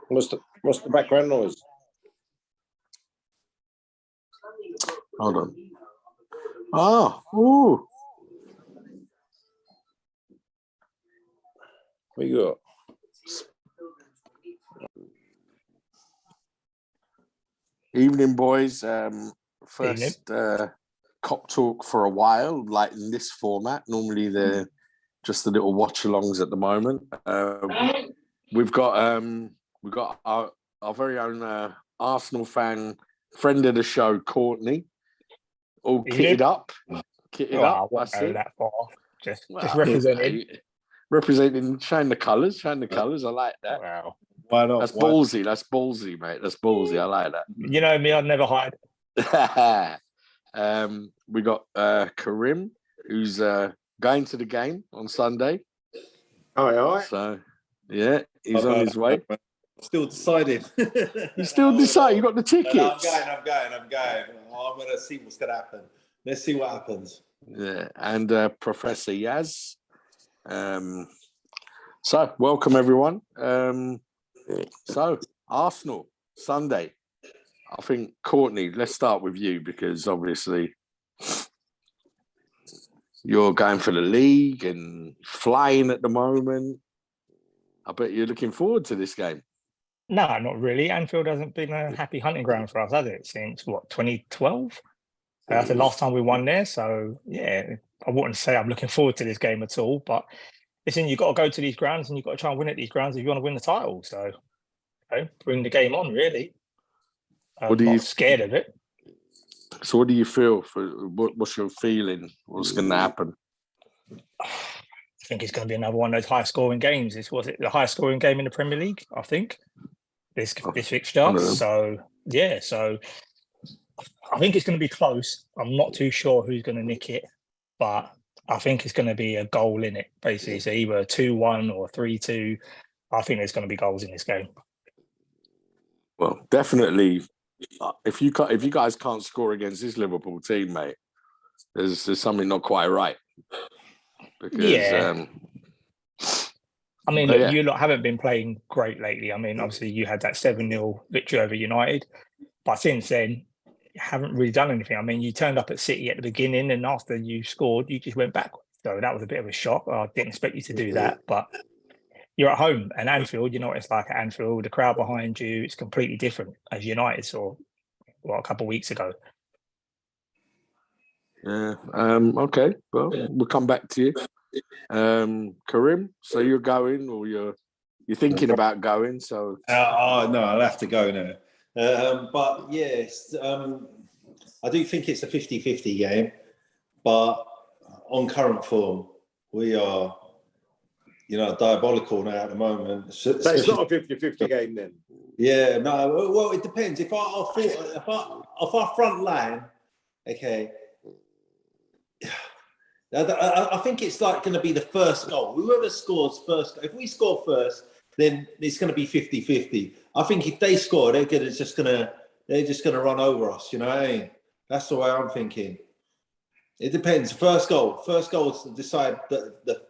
What's the background noise? Hold on. Oh, ooh. What you got? Evening, boys. First cop talk for a while, like in this format. Normally they're just the little watch-alongs at the moment. We've got our very own Arsenal fan, friend of the show, Courtney, all kitted up. I won't go that far. Just representing. Showing the colours. I like that. Wow. Why not? That's ballsy, mate. That's ballsy. I like that. You know me, I'd never hide. We got Karim, who's going to the game on Sunday. Aye. So, yeah, he's on his way. Still deciding. You still decide? You got the tickets? I'm going. I'm going to see what's going to happen. Let's see what happens. Yeah, and Professor Yaz. So, welcome, everyone. So, Arsenal, Sunday. I think, Courtney, let's start with you because obviously you're going for the league and flying at the moment. I bet you're looking forward to this game. No, not really. Anfield hasn't been a happy hunting ground for us, has it? Since, 2012? That's the last time we won there. So, yeah, I wouldn't say I'm looking forward to this game at all. But, listen, you've got to go to these grounds and you've got to try and win at these grounds if you want to win the title. So, bring the game on, really. I'm not scared of it. So what do you feel? What's your feeling? What's going to happen? I think it's going to be another one of those high-scoring games. Was it the highest-scoring game in the Premier League, I think, this fixture. So I think it's going to be close. I'm not too sure who's going to nick it, but I think it's going to be a goal in it, basically. So either 2-1 or 3-2. I think there's going to be goals in this game. Well, definitely. If you guys can't score against this Liverpool team, mate, there's something not quite right. Because I mean, look, you lot haven't been playing great lately. I mean, obviously you had that 7-0 victory over United, but since then you haven't really done anything. I mean, you turned up at City at the beginning, and after you scored, you just went backwards. So that was a bit of a shock. I didn't expect you to do that, but you're at home, and Anfield, you know what it's like at Anfield. The crowd behind you, it's completely different as United saw a couple of weeks ago. Yeah. Okay. Well, we'll come back to you. Karim, so you're going, or you're thinking about going? So no, I'll have to go now. But yes, I do think it's a 50-50 game. But on current form, we are, diabolical now at the moment. So it's not a 50-50 game then? Yeah, no. Well, it depends. If our front line, okay. I think it's like going to be the first goal. Whoever scores first, if we score first, then it's going to be 50-50. I think if they score, they're just going to run over us. You know what I mean? That's the way I'm thinking. It depends. First goal to decide the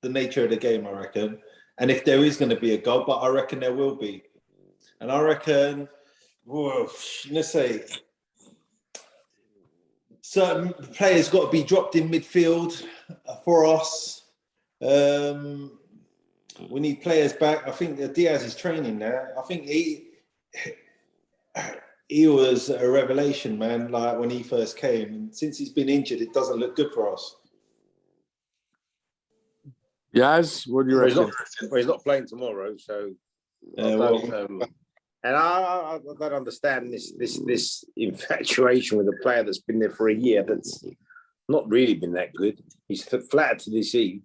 nature of the game, I reckon. And if there is going to be a goal, but I reckon there will be. And I reckon, let's say, certain players got to be dropped in midfield for us. We need players back. I think Diaz is training now. I think he was a revelation, man, like when he first came. And since he's been injured, it doesn't look good for us. Yaz, what do you reckon? He's not playing tomorrow, so... And I don't understand this infatuation with a player that's been there for a year that's not really been that good. He's flattered to deceive.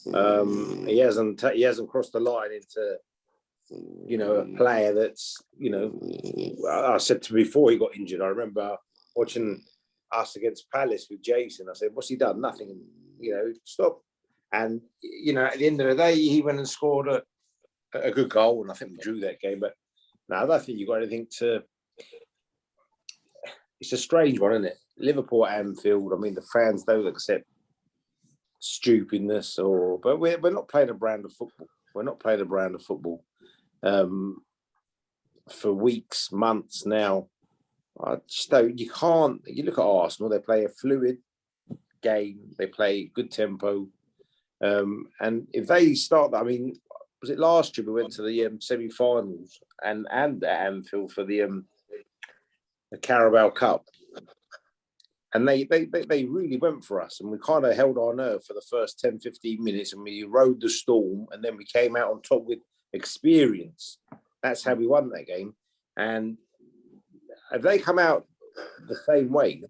He hasn't crossed the line into, a player that's, I said to before he got injured, I remember watching us against Palace with Jason. I said, what's he done? Nothing. Stop. And, at the end of the day, he went and scored a good goal, and I think we drew that game, but no, I don't think you've got anything to... It's a strange one, isn't it? Liverpool at Anfield, I mean, the fans don't accept stupidness, but we're not playing a brand of football. We're not playing a brand of football for weeks, months now. I just don't. You can't. You look at Arsenal; they play a fluid game. They play good tempo, and if they start, I mean, was it last year we went to the semi-finals and at Anfield for the Carabao Cup? And they really went for us, and we kind of held our nerve for the first 10, 15 minutes, and we rode the storm, and then we came out on top with experience. That's how we won that game. And if they come out the same way,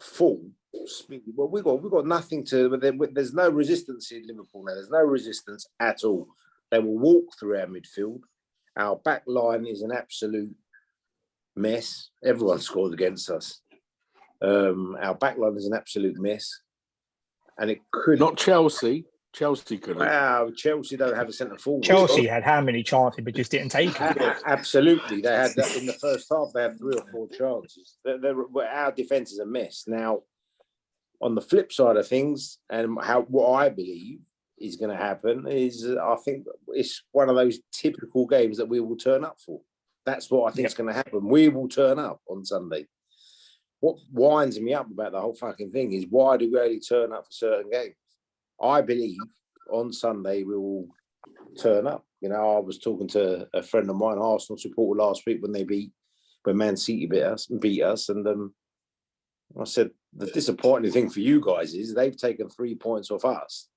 full speed, well, we got nothing to. There's no resistance in Liverpool now. There's no resistance at all. They will walk through our midfield. Our back line is an absolute mess. Everyone scored against us. Our backline is an absolute mess, and it could not Chelsea. Chelsea couldn't. Wow, Chelsea don't have a centre forward. Chelsea had how many chances, but just didn't take it. Absolutely, they had that in the first half. They had 3 or 4 chances. Our defence is a mess. Now, on the flip side of things, and what I believe is going to happen is, I think it's one of those typical games that we will turn up for. That's what I think is going to happen. We will turn up on Sunday. What winds me up about the whole fucking thing is, why do we only turn up for certain games? I believe on Sunday we will turn up. You know, I was talking to a friend of mine, Arsenal supporter, last week when Man City beat us, and I said the disappointing thing for you guys is they've taken 3 points off us,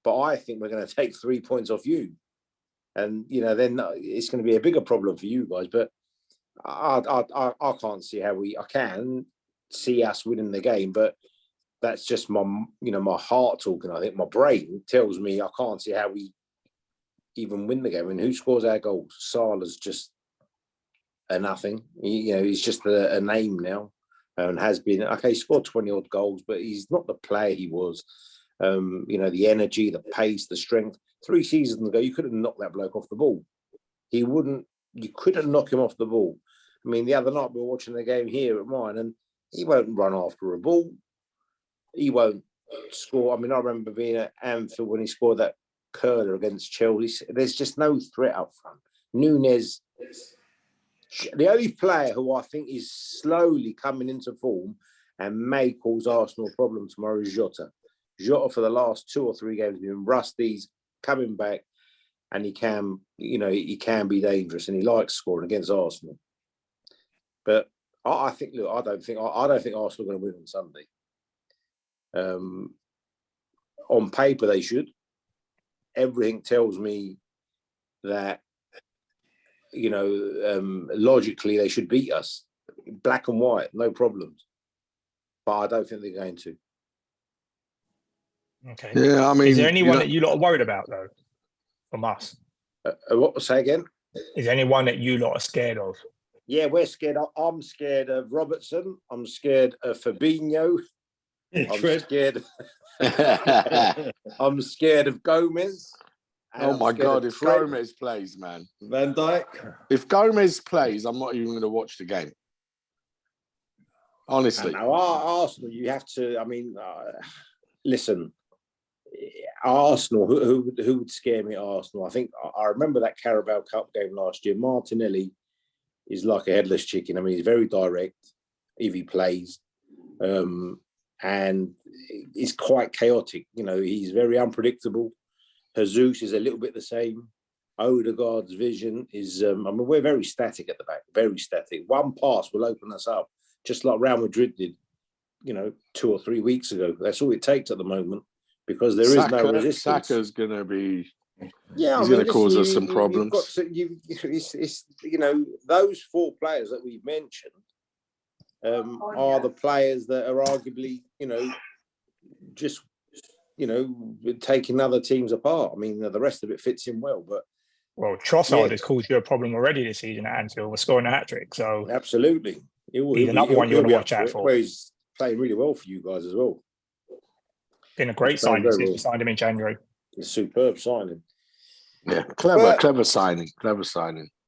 but I think we're going to take 3 points off you, and you know then it's going to be a bigger problem for you guys. But I can't see how I can see us winning the game, but that's just my heart talking. I think my brain tells me I can't see how we even win the game. And who scores our goals? Salah's just a nothing. He's just a name now, and has been. Okay, he scored 20 odd goals, but he's not the player he was. The energy, the pace, the strength. 3 seasons ago, you could have knocked that bloke off the ball. You couldn't knock him off the ball. I mean, the other night we were watching the game here at mine, and he won't run after a ball. He won't score. I mean, I remember being at Anfield when he scored that curler against Chelsea. There's just no threat up front. Núñez, the only player who I think is slowly coming into form and may cause Arsenal a problem tomorrow is Jota. Jota, for the last 2 or 3 games, has been rusty. He's coming back, and he can be dangerous, and he likes scoring against Arsenal. But I think, look, I don't think Arsenal are going to win on Sunday. On paper, they should. Everything tells me that, logically they should beat us, black and white, no problems. But I don't think they're going to. Okay. Yeah, I mean, is there anyone that you lot are worried about though, from us? What? Say again? Is there anyone that you lot are scared of? Yeah, we're scared. I'm scared of Robertson. I'm scared of Fabinho. I'm scared of Gomez. Oh my God! If Gomez plays, man, Van Dijk. If Gomez plays, I'm not even going to watch the game. Honestly, now Arsenal, you have to. I mean, listen, Arsenal. Who would scare me at Arsenal? I think I remember that Carabao Cup game last year. Martinelli is like a headless chicken. I mean, he's very direct if he plays, and it's quite chaotic. He's very unpredictable. Jesus is a little bit the same. Odegaard's vision is, we're very static at the back, very static. One pass will open us up, just like Real Madrid did, 2 or 3 weeks ago. That's all it takes at the moment, because there is no resistance. Saka's going to be, he's going to cause us some problems. Those 4 players that we've mentioned are the players that are arguably, just taking other teams apart. I mean, the rest of it fits in well, but Trossard has caused you a problem already this season at Anfield. We're scoring a hat-trick, so absolutely, he's another one you want to watch out for. He's playing really well for you guys as well. Been a great signing since we signed him in January. A superb signing. Yeah, clever signing.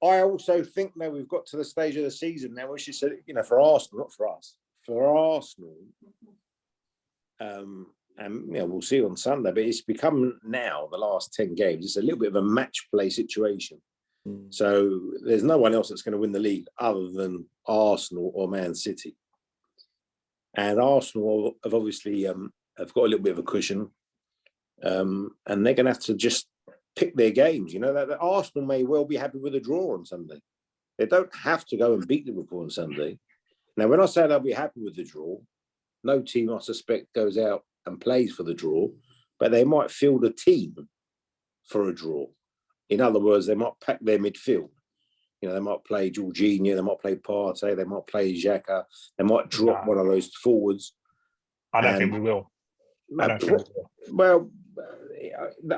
I also think now we've got to the stage of the season now, which is, for Arsenal, not for us. For Arsenal, And we'll see on Sunday. But it's become now, the last 10 games, it's a little bit of a match play situation. So there's no one else that's going to win the league other than Arsenal or Man City. And Arsenal have obviously have got a little bit of a cushion. And they're going to have to just pick their games. That Arsenal may well be happy with a draw on Sunday. They don't have to go and beat Liverpool on Sunday. Now, when I say they'll be happy with the draw, no team, I suspect, goes out and plays for the draw, but they might field a team for a draw. In other words, they might pack their midfield. They might play Jorginho, they might play Partey, they might play Xhaka, they might drop one of those forwards. I don't think we will. Well,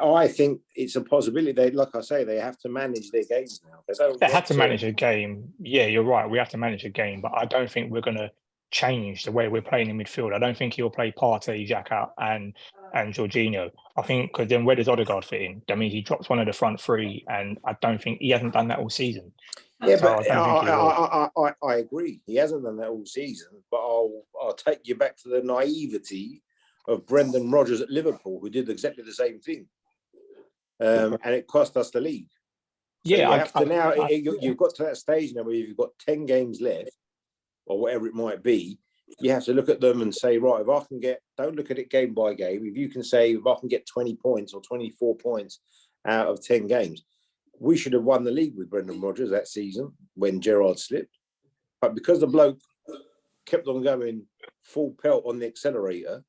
I think it's a possibility. Like I say, they have to manage their games now. They have to manage a game. Yeah, you're right. We have to manage a game, but I don't think we're going to change the way we're playing in midfield. I don't think he'll play Partey, Xhaka, and Jorginho. I think because then where does Odegaard fit in? That means he drops one of the front three, and I don't think he hasn't done that all season. Yeah, so but I agree. He hasn't done that all season. But I'll take you back to the naivety of Brendan Rodgers at Liverpool, who did exactly the same thing, and it cost us the league. So you've got to that stage now where you've got 10 games left, or whatever it might be. You have to look at them and say, right, if I can don't look at it game by game. If you can say, if I can get 20 points or 24 points out of 10 games, we should have won the league with Brendan Rodgers that season when Gerrard slipped. But because the bloke kept on going full pelt on the accelerator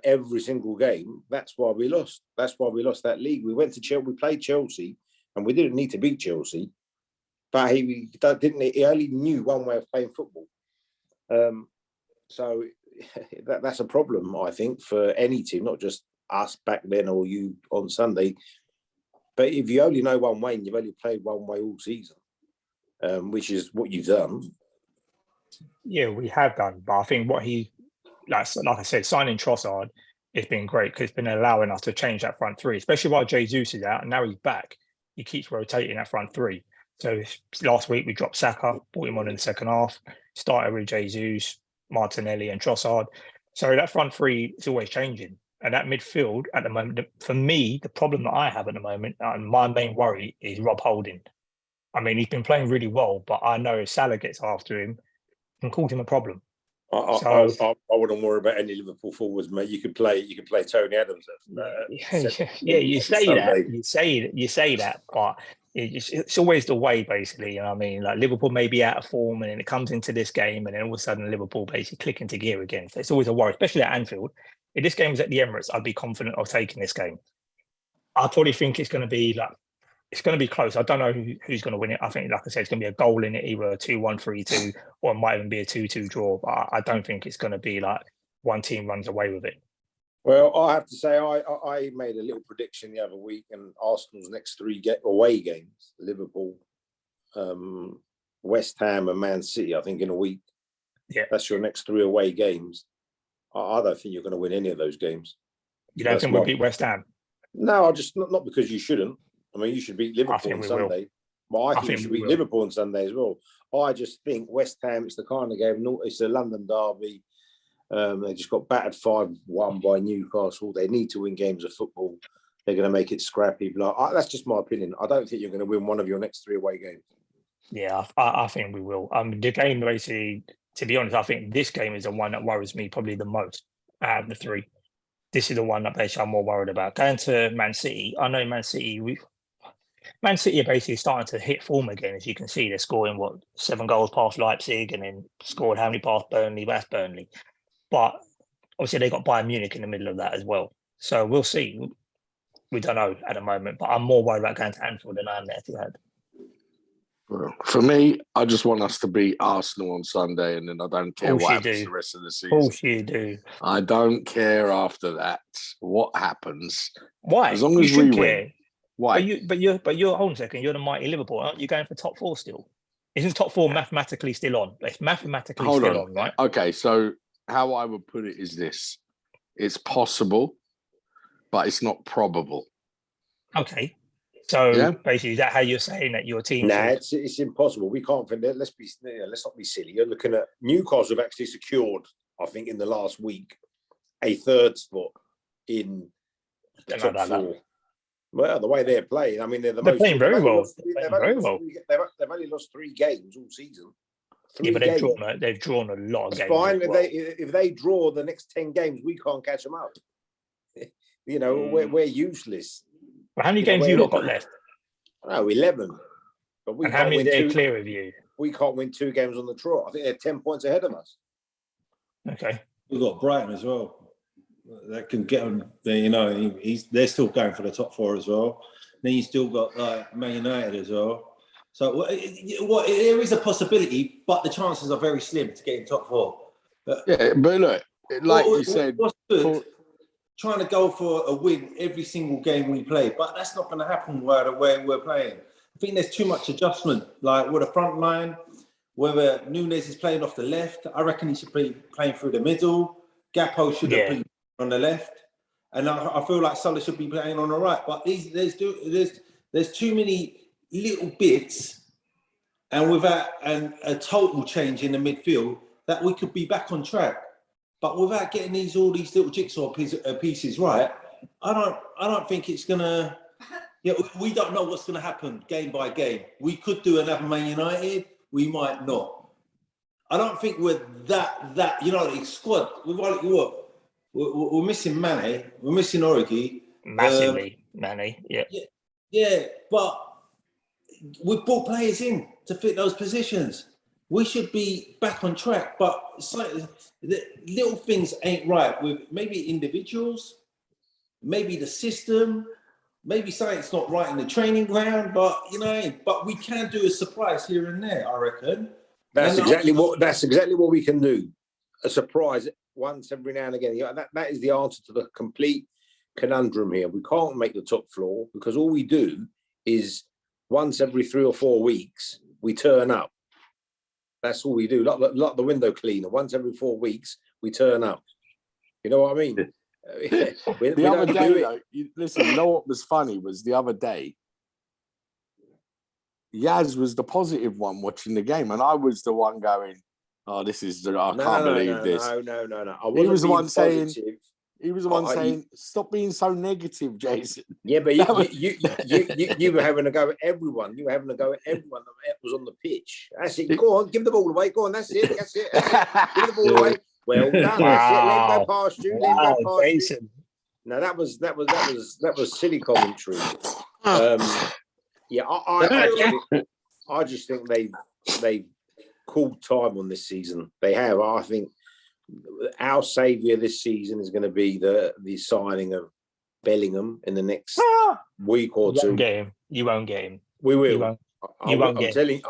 every single game, that's why we lost. That's why we lost that league. We went to Chelsea, we played Chelsea, and we didn't need to beat Chelsea. But he only knew one way of playing football. So that's a problem, I think, for any team, not just us back then or you on Sunday. But if you only know one way and you've only played one way all season, which is what you've done. Yeah, we have done. But I think what like I said, signing Trossard, it's been great because it's been allowing us to change that front three, especially while Jesus is out and now he's back. He keeps rotating that front three. So last week we dropped Saka, brought him on in the second half, started with Jesus, Martinelli and Trossard. So that front three is always changing. And that midfield at the moment, for me, the problem that I have at the moment, and my main worry is Rob Holding. I mean, he's been playing really well, but I know if Salah gets after him, it can cause him a problem. I wouldn't worry about any Liverpool forwards, mate. You could play Tony Adams. You say that, but it's always the way, basically. You know what I mean? Like Liverpool may be out of form, and then it comes into this game, and then all of a sudden Liverpool basically click into gear again. So it's always a worry, especially at Anfield. If this game was at the Emirates, I'd be confident of taking this game. I probably think it's going to be close. I don't know who's going to win it. I think, like I said, it's going to be a goal in it, either a 2-1, 3-2, or it might even be a 2-2 draw. But I don't think it's going to be like one team runs away with it. Well, I have to say, I made a little prediction the other week, and Arsenal's next 3 away games, Liverpool, West Ham and Man City, I think, in a week. Yeah. That's your next 3 away games. I don't think you're going to win any of those games. You don't think we'll beat West Ham? No, I just not because you shouldn't. I mean, you should beat Liverpool on Sunday. But I think you should beat Liverpool on Sunday as well. I just think West Ham, it's the kind of game, it's a London derby. They just got battered 5-1 by Newcastle. They need to win games of football. They're going to make it scrappy. That's just my opinion. I don't think you're going to win one of your next 3 away games. Yeah, I think we will. The game, basically, to be honest, I think this game is the one that worries me probably the most out of the 3. This is the one that basically I'm more worried about. Going to Man City, I know Man City are basically starting to hit form again. As you can see, they're scoring, 7 goals past Leipzig and then scored how many past Burnley? That's Burnley. But obviously they got Bayern Munich in the middle of that as well. So we'll see. We don't know at the moment, but I'm more worried about going to Anfield than I am there to Etihad. Well, for me, I just want us to beat Arsenal on Sunday, and then I don't care what happens the rest of the season. Of course you do. I don't care after that what happens. Why? As long as we win. Why? But you're hold on a second. You're the mighty Liverpool, aren't you? Going for top 4 still? Isn't top 4 mathematically still on? It's mathematically still on, right? Okay, so how I would put it is this: it's possible, but it's not probable. Okay. So basically, is that how you're saying that your team? Nah, it's impossible. We can't. Let's not be silly. You're looking at Newcastle have actually secured, I think, in the last week, a third spot in the top four. Well, the way they're playing, I mean, they're playing very well. They've only lost 3 games all season. But they've drawn a lot of games. Fine. If they draw the next 10 games, we can't catch them up. We're useless. Well, how many games have you got left? Oh, 11. But and how many they're clear of you? We can't win 2 games on the trot. I think they're 10 points ahead of us. Okay. We've got Brighton as well. That can get them. They're still going for the top 4 as well. Then you still got Man United as well. So there is a possibility, but the chances are very slim to get in top 4. Yeah, but look, like you said, what's good? Trying to go for a win every single game we play, but that's not going to happen where we're playing. I think there's too much adjustment, like with the front line. Whether Nunes is playing off the left, I reckon he should be playing through the middle. Gakpo should have been on the left, and I feel like Salah should be playing on the right. But there's too many little bits, and without a total change in the midfield, that we could be back on track. But without getting all these little jigsaw pieces right, I don't think it's gonna. We don't know what's gonna happen game by game. We could do another Man United. We might not. I don't think we're that the squad. We're missing Mane. We're missing Origi. Massively, Mane. Yeah. Yeah, but we've brought players in to fit those positions. We should be back on track, but the little things ain't right with maybe individuals, maybe the system, maybe something's not right in the training ground. But we can do a surprise here and there. I reckon that's exactly what we can do. A surprise once every now and again. That is the answer to the complete conundrum here. We can't make the top floor because all we do is once every 3 or 4 weeks we turn up. That's all we do. Like the window cleaner. Once every 4 weeks, we turn up. You know what I mean? The other day, listen, you know what was funny was the other day, Yaz was the positive one watching the game, and I was the one going, "Oh, I can't believe this." No. He was the one saying, "Stop being so negative, Jason." Yeah, but you were having a go at everyone. You were having a go at everyone that was on the pitch. That's it. Go on, give the ball away. Go on, that's it. Give the ball away. Well done. Wow. Let him go past you. Let him go past Jason. You. No, that was silly commentary. I just think they've called time on this season. They have. I think our saviour this season is going to be the signing of Bellingham in the next week or 2. You won't get him. We will. I'm telling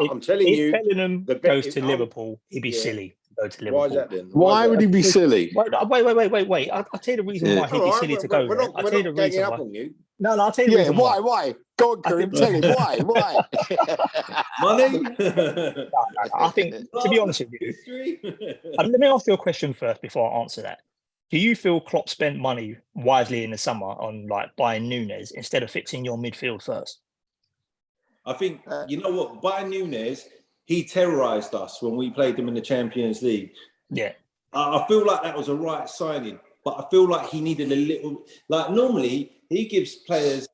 you. If Bellingham goes to Liverpool, he'd be silly to go to Liverpool. Why is that then? Why would he be silly? Wait. I'll tell you the reason why he'd be silly to go. I'll tell you the reason why. No, I'll tell you the reason why. Why? Go on, Karim, tell him why. Money? No. I think, to be honest with you, let me ask you a question first before I answer that. Do you feel Klopp spent money wisely in the summer on buying Nunes instead of fixing your midfield first? I think, you know what, buying Nunes, he terrorised us when we played them in the Champions League. Yeah. I feel like that was a right signing, but I feel like he needed a little, normally he gives players,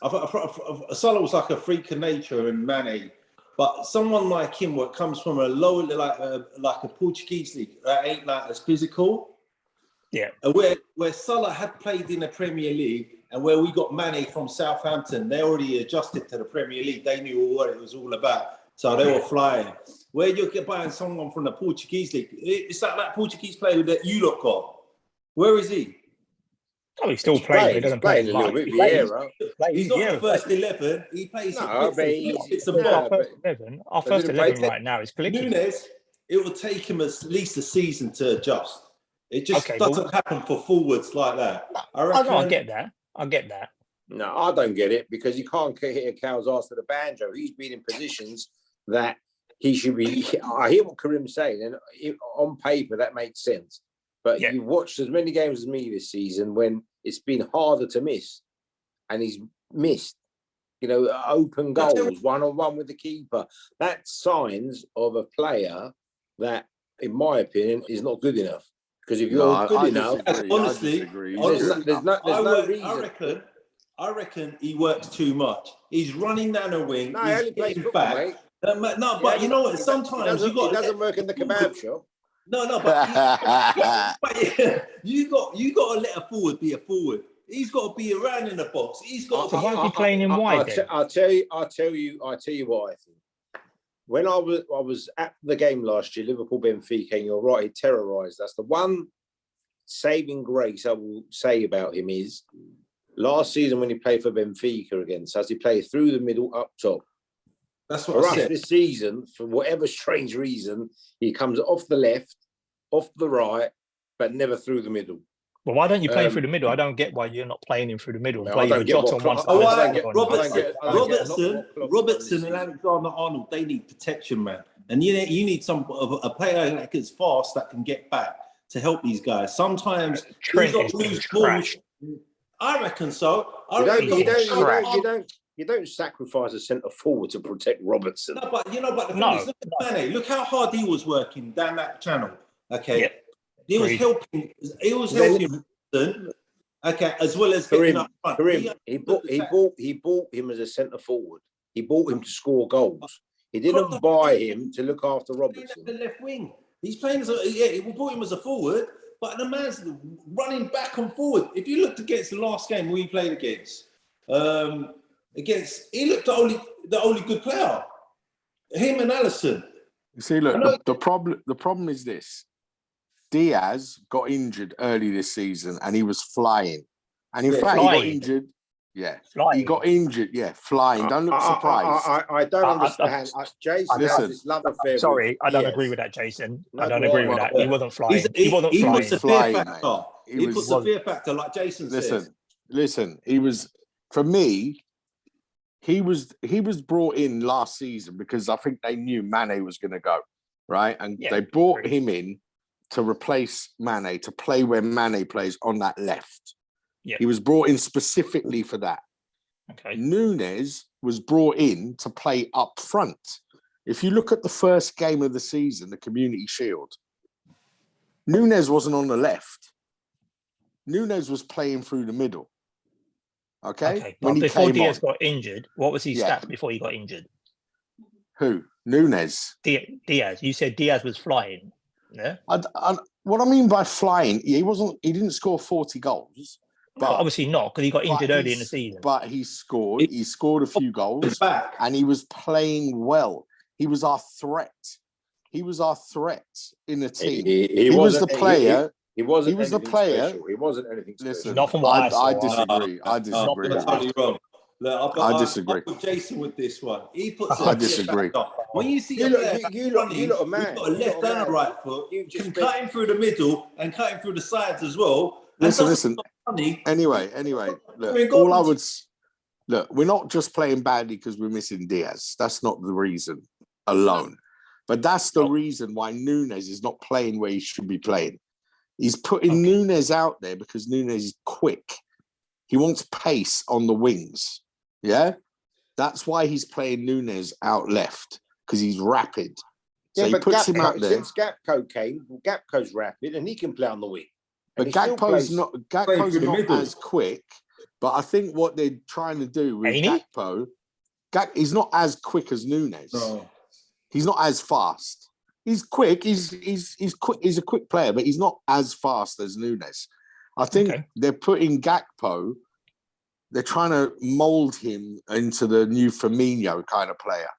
Salah was like a freak of nature and Mane, but someone like him, what comes from a lower, like a Portuguese league, that ain't as physical. Yeah. Where Salah had played in the Premier League and where we got Mane from Southampton, they already adjusted to the Premier League. They knew what it was all about. So they were flying. Where you're buying someone from the Portuguese league, it's like that Portuguese player that you lot got. Where is he? Oh, he's still playing. He doesn't play a little bit. He's not the first 11. He plays. Our first 11 right now is Pellegrini. Nunes, it will take him at least a season to adjust. It just doesn't happen for forwards like that. I get that. No, I don't get it because you can't hit a cow's ass with a banjo. He's been in positions that he should be. I hear what Karim's saying, and on paper that makes sense. But you've watched as many games as me this season when it's been harder to miss, and he's missed. Open goals, 1-on-1 with the keeper. That's signs of a player that, in my opinion, is not good enough. Because if you're good enough, honestly, there's no reason. I reckon he works too much. He's running down a wing. No, he's he only plays football, back. mate. But you know what? Sometimes he doesn't work in the kebab shop. No, but you got to let a forward be a forward. He's got to be around in the box. He's got. So why is he playing in wide? I'll tell you what I think. When I was at the game last year, Liverpool Benfica, and you're right, he terrorised us. The one saving grace I will say about him is last season when he played for Benfica against us, he played through the middle, up top. That's what for us this season, for whatever strange reason, he comes off the left, off the right, but never through the middle. Well, why don't you play him through the middle? I don't get why you're not playing him through the middle. I don't get on one side. Robertson and Alexander-Arnold, they need protection, man. And you need a player that is fast that can get back to help these guys. Sometimes Trent is being trashed. I reckon so. You don't sacrifice a centre forward to protect Robertson. No, but the thing is, look at Mane. Look how hard he was working down that channel. Okay, yep. He was helping Robertson. Okay, as well as getting up front. He bought him as a centre forward. He bought him to score goals. He didn't buy him to look after Robertson. The left wing. He's playing he bought him as a forward, but the man's running back and forward. If you looked against the last game we played against, he looked the only good player. Him and Alisson. You see, look, the problem is this. Diaz got injured early this season and he was flying. And in fact, he got injured. Yeah. Flying. He got injured. Yeah, flying. Don't look surprised. I don't understand. Jason has this love affair. Sorry, I don't agree with that, Jason. I don't agree with that. He wasn't flying. He wasn't flying. He puts a fear factor. He puts a fear factor, like Jason says. Listen, he was, for me, he was brought in last season because I think they knew Mane was going to go, right? And they brought him in to replace Mane, to play where Mane plays on that left. Yep. He was brought in specifically for that. Okay. Núñez was brought in to play up front. If you look at the first game of the season, the Community Shield, Núñez wasn't on the left. Núñez was playing through the middle. Okay. When before Diaz got injured, what was his stats before he got injured? Who? Núñez. Diaz. You said Diaz was flying. Yeah. What I mean by flying, he didn't score 40 goals. But obviously not, because he got injured early in the season. But he scored a few goals and he was playing well. He was our threat. He was our threat in the team. He was the player. He was the player. Special. He wasn't anything special. Listen, not from what I disagree. I disagree. You're totally wrong. Look, I disagree. I'm with Jason with this one. He puts. I disagree. When you see you lot a man. You've got a left and a right foot. You can cut him through the middle and cut him through the sides as well. Listen. Anyway. Look, we're not just playing badly because we're missing Diaz. That's not the reason alone. But that's the reason why Núñez is not playing where he should be playing. He's putting Núñez out there because Núñez is quick. He wants pace on the wings. Yeah? That's why he's playing Núñez out left, because he's rapid. So he puts him out there. Since Gakpo came, Gakpo's rapid and he can play on the wing. But Gakpo's not as quick. But I think what they're trying to do with Gakpo, he's not as quick as Núñez. No. He's not as fast. He's quick. He's quick. He's a quick player, but he's not as fast as Núñez. I think they're putting Gakpo. They're trying to mold him into the new Firmino kind of player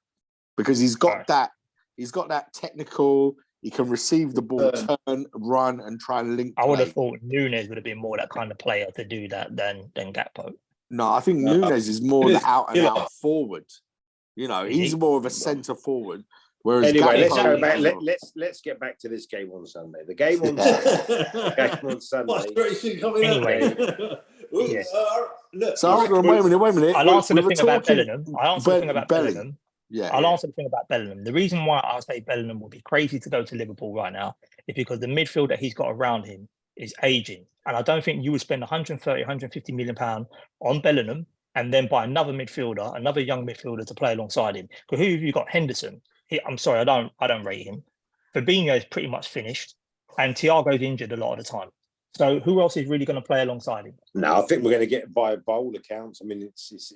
because he's got that. He's got that technical. He can receive the ball, turn, run, and try and link. I would have thought Núñez would have been more that kind of player to do that than Gakpo. No, I think Núñez is more the out and out forward. You know, he's more of a centre forward. Whereas anyway, let's go back. Let's get back to this game on Sunday. The game on Sunday. Anyway. Yes. Look, wait a minute. I'll answer the thing about Bellingham. I'll answer the thing about Bellingham. I'll answer the thing about Bellingham. The reason why I'll say Bellingham would be crazy to go to Liverpool right now is because the midfield that he's got around him is aging. And I don't think you would spend 130, 150 million pounds on Bellingham and then buy another midfielder, another young midfielder to play alongside him. Because who have you got? Henderson. I'm sorry, I don't rate him. Fabinho is pretty much finished. and Thiago's injured a lot of the time. So who else is really going to play alongside him? No, I think we're going to get by all accounts. I mean,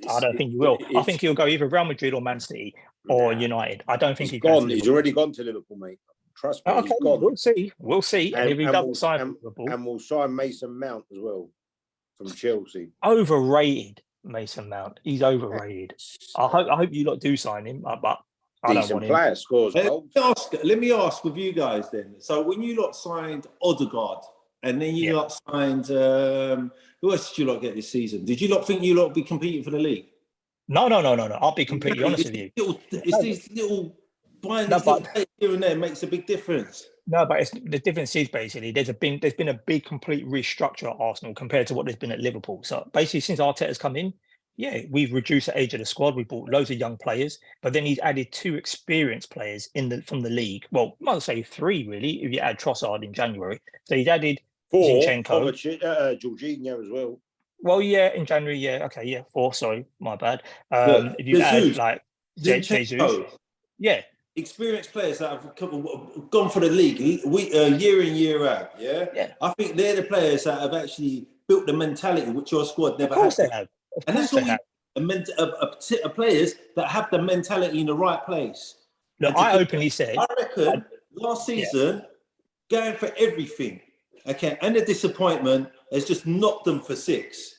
I don't think you will. I think he'll go either Real Madrid or Man City or United. I don't think he's gone. He's already gone to Liverpool, mate. Trust me, okay, he's gone. We'll see. And if he doesn't sign for Liverpool, and we'll sign Mason Mount as well from Chelsea. Overrated, Mason Mount. He's overrated. I hope you lot do sign him, but I don't want him. Player scores goals. Let me ask with you guys then. So when you lot signed Odegaard, and then you lot signed, who else did you lot get this season? Did you lot think you lot would be competing for the league? No. I'll be completely honest with you. It's these little buying these little players here and there makes a big difference. No, but the difference is basically there's been a big complete restructure at Arsenal compared to what there's been at Liverpool. So basically, since Arteta's come in, we've reduced the age of the squad. We bought loads of young players, but then he's added 2 experienced players from the league. Well, I might say 3 really if you add Trossard in January. So he's added 4, Zinchenko, Jorginho as well. Well, in January, 4. Sorry, my bad. If you add like Jesus, experienced players that have gone for the league year in year out. I think they're the players that have actually built the mentality which your squad never had. They have. And that's all players that have the mentality in the right place. Look, I openly said, I reckon last season going for everything. Okay, and the disappointment has just knocked them for 6.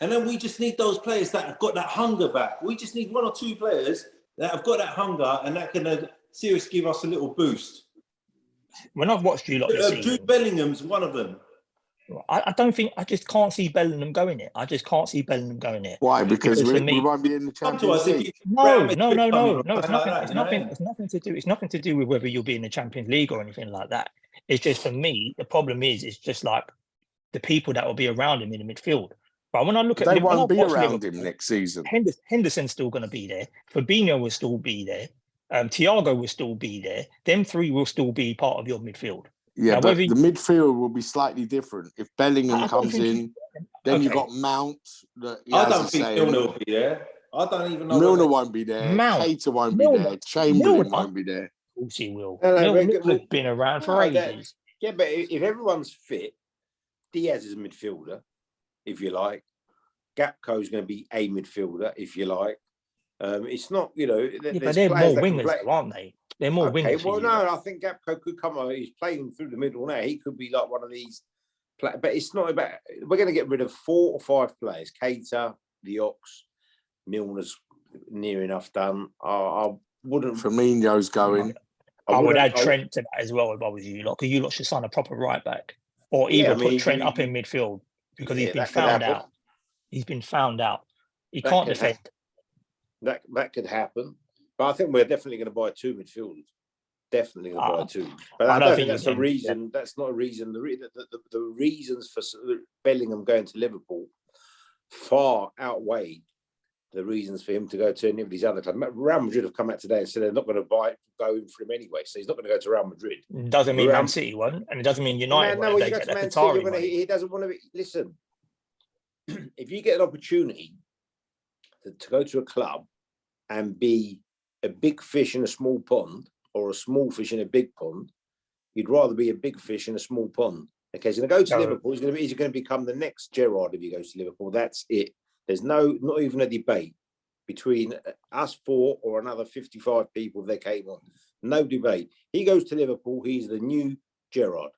And then we just need those players that have got that hunger back. We just need 1 or 2 players that have got that hunger and that can seriously give us a little boost. When I've watched you lot this season, Jude Bellingham's one of them. I just can't see Bellingham going it. I just can't see Bellingham going it. Why? Because we won't be in the Champions League. No. It's nothing to do. It's nothing to do with whether you'll be in the Champions League or anything like that. It's just for me, the problem is it's just like the people that will be around him in the midfield. But when I look at they won't be around him next season. Henderson's still going to be there. Fabinho will still be there. Thiago will still be there. Them 3 will still be part of your midfield. Yeah, now, but the midfield will be slightly different. If Bellingham comes in, then you've got Mount. I don't think Milner will be there. I don't even know. Milner won't be there. Keita won't be there. Chamberlain won't be there. Of course he will. Milner's been around for ages. Yeah, but if everyone's fit, Diaz is a midfielder, if you like. Gakpo is going to be a midfielder, if you like. It's not, but they're more wingers, aren't they? They're more wingers. Well, no, I think Gakpo could come on. He's playing through the middle now. He could be like one of these. But it's not about. We're going to get rid of 4 or 5 players. Keita, the Ox, Milner's near enough done. I wouldn't. Firmino's going. I would add Trent to that as well if I was you lot, because you lot should sign a proper right back, or even put Trent up in midfield because he's been found out. He's been found out. He can't defend. That could happen, but I think we're definitely going to buy 2 midfielders. Definitely going to buy 2. But I don't think that's a reason. Yeah. That's not a reason. The reasons for Bellingham going to Liverpool far outweigh the reasons for him to go to any of these other clubs. Real Madrid have come out today and said they're not going to go in for him anyway, so he's not going to go to Real Madrid. Doesn't mean Man City won't, and it doesn't mean United won't. You go to Man City, he doesn't want to be. Listen, if you get an opportunity to go to a club and be a big fish in a small pond or a small fish in a big pond, you'd rather be a big fish in a small pond. Okay, so to go to Liverpool, he's going to become the next Gerrard if he goes to Liverpool. That's it. There's not even a debate between us 4 or another 55 people that came on. No debate. He goes to Liverpool, he's the new Gerrard.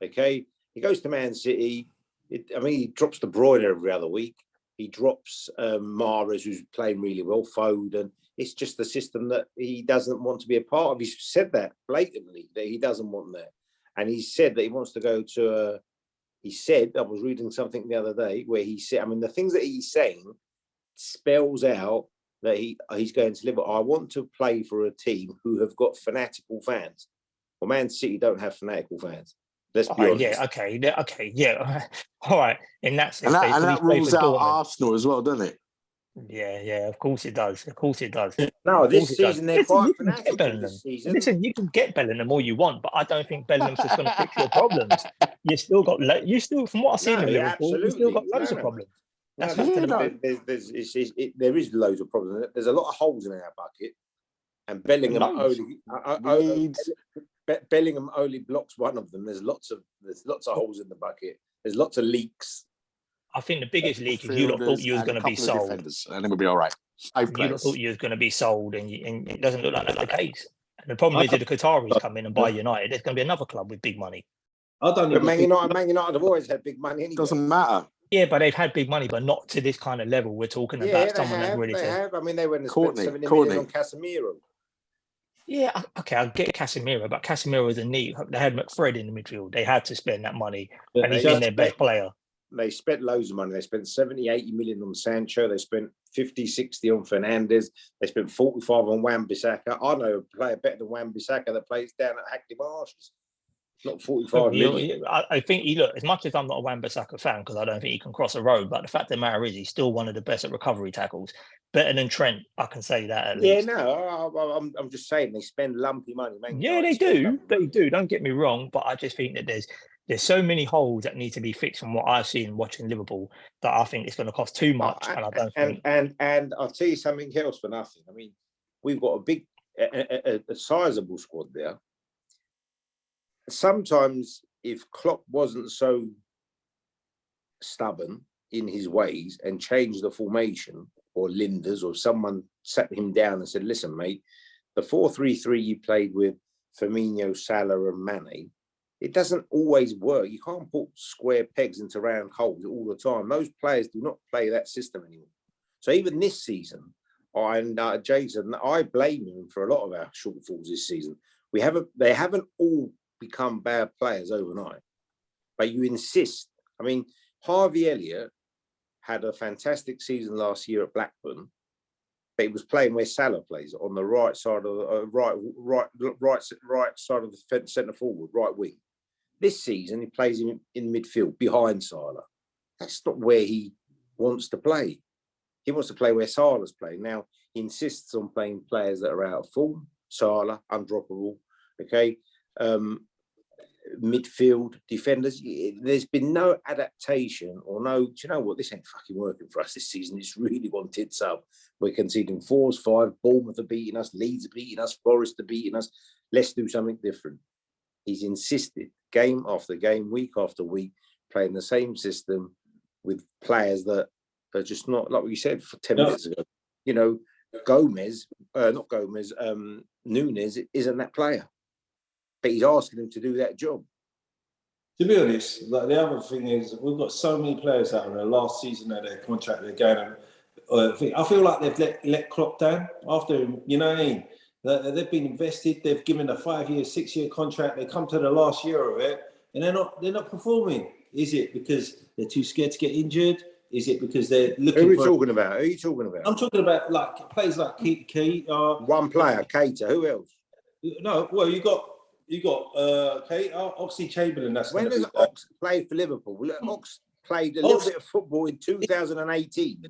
Okay, he goes to Man City. He drops De Bruyne every other week. He drops Mahrez, who's playing really well, Foden. It's just the system that he doesn't want to be a part of. He's said that blatantly, that he doesn't want that. And he said that he wants to go to he said, I was reading something the other day where he said, the things that he's saying spells out that he's going to Liverpool. I want to play for a team who have got fanatical fans. Well, Man City don't have fanatical fans. Let's be honest. Yeah, okay. All right. In that sense, and that rules out Arsenal as well, doesn't it? Yeah, of course it does. No, this season they're quite fanatical. Listen, you can get Bellingham all you want, but I don't think Bellingham's just going to fix your problems. You still, from what I've seen in Liverpool, you still got loads of problems. There is loads of problems. There's a lot of holes in our bucket, and Bellingham Bellingham only blocks one of them. There's lots of holes in the bucket. There's lots of leaks. I think the biggest leak is you lot thought you was going to be sold, and it would be all right. You lot thought you was going to be sold, and it doesn't look like that's the case. And the problem is, if the Qataris come in and buy United, there's going to be another club with big money. Man United have always had big money. Anyway. Doesn't matter. Yeah, but they've had big money, but not to this kind of level. We're talking about someone that really. They have. I mean, they went and spent 70 million on Casemiro. Yeah, okay, I get Casemiro, but Casemiro was a need. They had McFred in the midfield. They had to spend that money, and he's been their best player. They spent loads of money. They spent 70, 80 million on Sancho. They spent 50, 60 on Fernandes. They spent 45 on Wan-Bissaka. I know a player better than Wan-Bissaka that plays down at Hackney Marshes. Not 45 million. I think as much as I'm not a Wan-Bissaka fan, because I don't think he can cross a road, but the fact of the matter is he's still one of the best at recovery tackles. Better than Trent, I can say that at least. Yeah, no, I'm just saying they spend lumpy money. They do. They do. Don't get me wrong, but I just think that there's so many holes that need to be fixed from what I've seen watching Liverpool that I think it's going to cost too much. And I don't think. And I'll tell you something else for nothing. I mean, we've got a big, a sizable squad there. Sometimes, if Klopp wasn't so stubborn in his ways and changed the formation, or Linders, or someone sat him down and said, "Listen, mate, the 4-3-3 you played with Firmino, Salah, and Mane, it doesn't always work. You can't put square pegs into round holes all the time. Those players do not play that system anymore. So even this season, and Jason, I blame him for a lot of our shortfalls this season. They haven't all become bad players overnight, but you insist. I mean, Harvey Elliott had a fantastic season last year at Blackburn, but he was playing where Salah plays, on the right side of the right side of the centre forward, right wing. This season, he plays in midfield behind Salah. That's not where he wants to play. He wants to play where Salah's playing. Now, he insists on playing players that are out of form. Salah, undroppable. Okay. Midfield defenders. There's been no adaptation or no, do you know what? This ain't fucking working for us this season. It's really gone tits up. We're conceding 4s, 5. Bournemouth are beating us. Leeds are beating us. Forest are beating us. Let's do something different. He's insisted game after game, week after week, playing the same system with players that are just not, like we said for 10 minutes ago. You know, Nunes isn't that player. But he's asking them to do that job. To be honest, like the other thing is, we've got so many players that are in the last season of their contract. They're going. I feel like they've let Klopp down after him. You know what I mean? They've been invested. They've given a 5-year, 6-year contract. They come to the last year of it, and they're not performing. Is it because they're too scared to get injured? Is it because they're looking? Who are you talking about? I'm talking about like players like Kate. One player, Keita. Who else? No, well you got Oxlade-Chamberlain. When does Ox play for Liverpool? Ox played a little bit of football in 2018.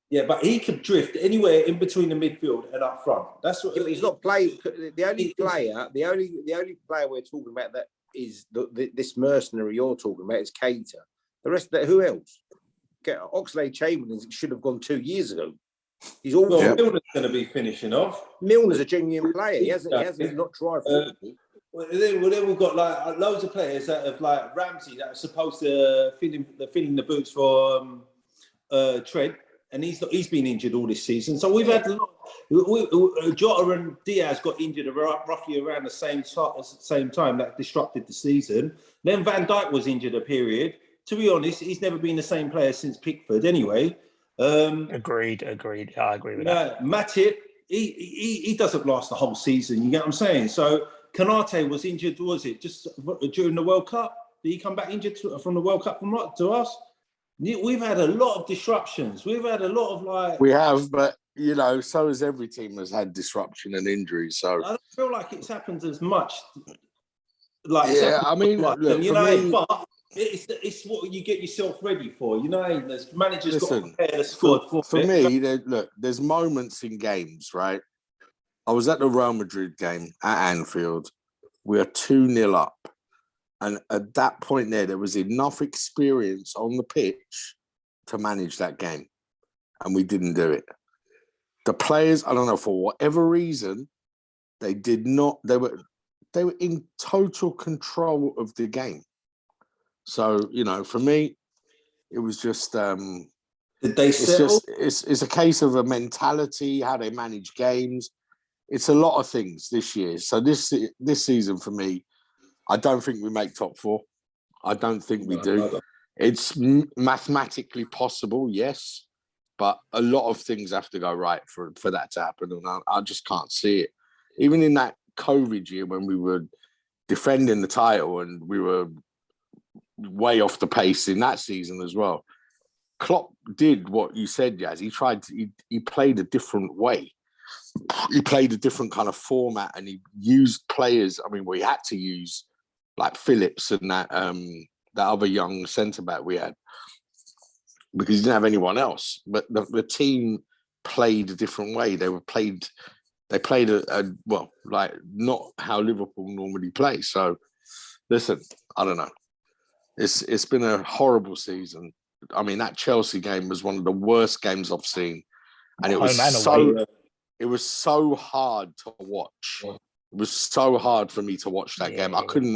Yeah, but he could drift anywhere in between the midfield and up front. That's what he's not played. The only player we're talking about that is this mercenary you're talking about is Keita. The rest of that, who else? Oxlade-Chamberlain should have gone 2 years ago. He's all. Milner's going to be finishing off. Milner's a genuine player. He hasn't not tried football. Well, then we've got like loads of players that have like Ramsey that are supposed to fill in the boots for Trent, and he's been injured all this season. So we've had Jota and Diaz got injured roughly around the same time that disrupted the season. Then Van Dijk was injured a period. To be honest, he's never been the same player since Pickford anyway. Agreed. I agree with that. Matip, he doesn't last the whole season. You get what I'm saying? So Kanate was injured, was it just during the World Cup? Did he come back injured from the World Cup to us? We've had a lot of disruptions. We've had a lot of We have, but you know, so has every team has had disruption and injuries. So I don't feel like it's happened as much. Look, but it's what you get yourself ready for. You know, the manager's got to prepare the squad for me. There's moments in games, right? I was at the Real Madrid game at Anfield. We are 2-0 up. And at that point there was enough experience on the pitch to manage that game. And we didn't do it. The players, I don't know, for whatever reason, they were they were in total control of the game. So, you know, for me, it was just Did they settle? it's a case of a mentality, how they manage games. It's a lot of things this year. So this season for me, I don't think we make top 4. I don't think we do. It's mathematically possible, yes, but a lot of things have to go right for that to happen, and I just can't see it. Even in that COVID year when we were defending the title and we were way off the pace in that season as well, Klopp did what you said, Jazz. He played a different way. He played a different kind of format, and he used players. I mean, we had to use like Phillips and that other young centre-back we had because he didn't have anyone else. But the team played a different way. They played like not how Liverpool normally play. So, listen, I don't know. It's been a horrible season. I mean, that Chelsea game was one of the worst games I've seen, and it was so hard to watch. It was so hard for me to watch that game. I couldn't,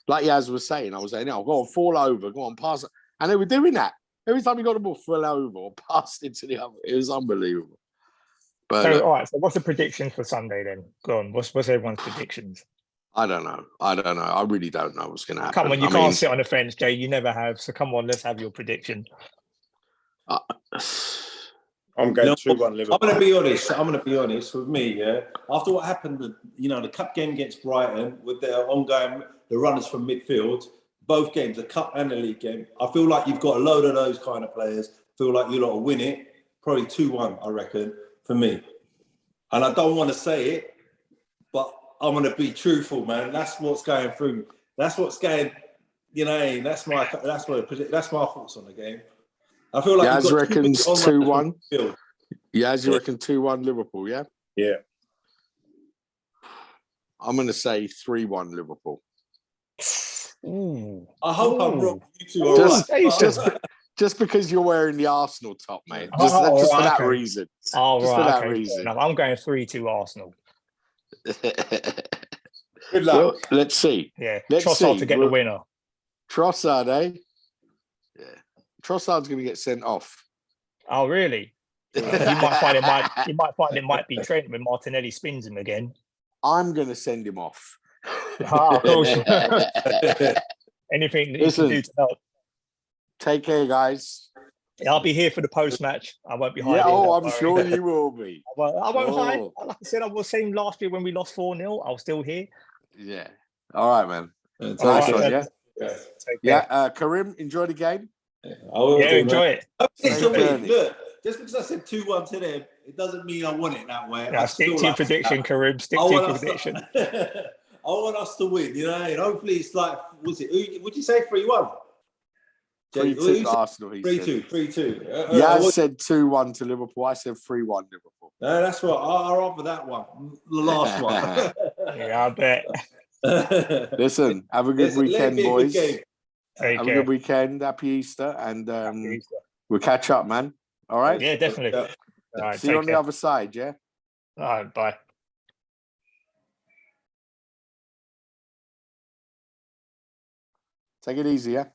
like Yaz was saying, I was saying, no, go on, fall over, go on, pass it. And they were doing that. Every time you got the ball, fell over or passed into the other. It was unbelievable. But, so, all right, so what's the prediction for Sunday then? Go on, what's everyone's predictions? I don't know. I really don't know what's going to happen. Come on, you can't sit on the fence, Jay. You never have. So come on, let's have your prediction. I'm going 2-1 Liverpool. I'm going to be honest with me, yeah. After what happened, the cup game against Brighton with their the runners from midfield, both games, the cup and the league game, I feel like you've got a load of those kind of players. Feel like you lot will win it. Probably 2-1, I reckon, for me. And I don't want to say it, but I'm going to be truthful, man. That's what's going through me. That's what's going, that's my thoughts on the game. I feel like Yaz reckons 2-1. Yaz, you reckon 2-1 Liverpool, yeah? Yeah. I'm going to say 3-1 Liverpool. Ooh. I hope I'm wrong. You two just because you're wearing the Arsenal top, mate. Just for that reason. Oh, just right, for that okay, reason. I'm going 3-2 Arsenal. Good luck. Well, let's see. Yeah, Trossard to get the winner. Trossard, eh? Yeah. Trossard's going to get sent off. Oh, really? You might find it might be Trent when Martinelli spins him again. I'm going to send him off. Oh, cool. Anything that you can do to help. Take care, guys. I'll be here for the post-match. I won't be hiding. Yeah, I'm sure you will be. I won't hide. Like I said, I was saying last year when we lost 4-0, I was still here. Yeah. All right, man. Karim, enjoy the game. Enjoy it. Look, just because I said 2-1 to them, it doesn't mean I want it that way. Yeah, stick to your prediction, Karim. Stick to your prediction. I want us to win, and hopefully it's like, would you say 3-1? 3-2 Arsenal. 3-2. I said 2-1 to Liverpool. I said 3-1 Liverpool. No, that's what I'll offer that one. The last one. Yeah, I bet. Listen, have a good weekend, boys. Have a good weekend. Happy Easter, and we'll catch up, man. All right. Yeah, definitely. All right, see you on the other side. Yeah. All right. Bye. Take it easy, yeah.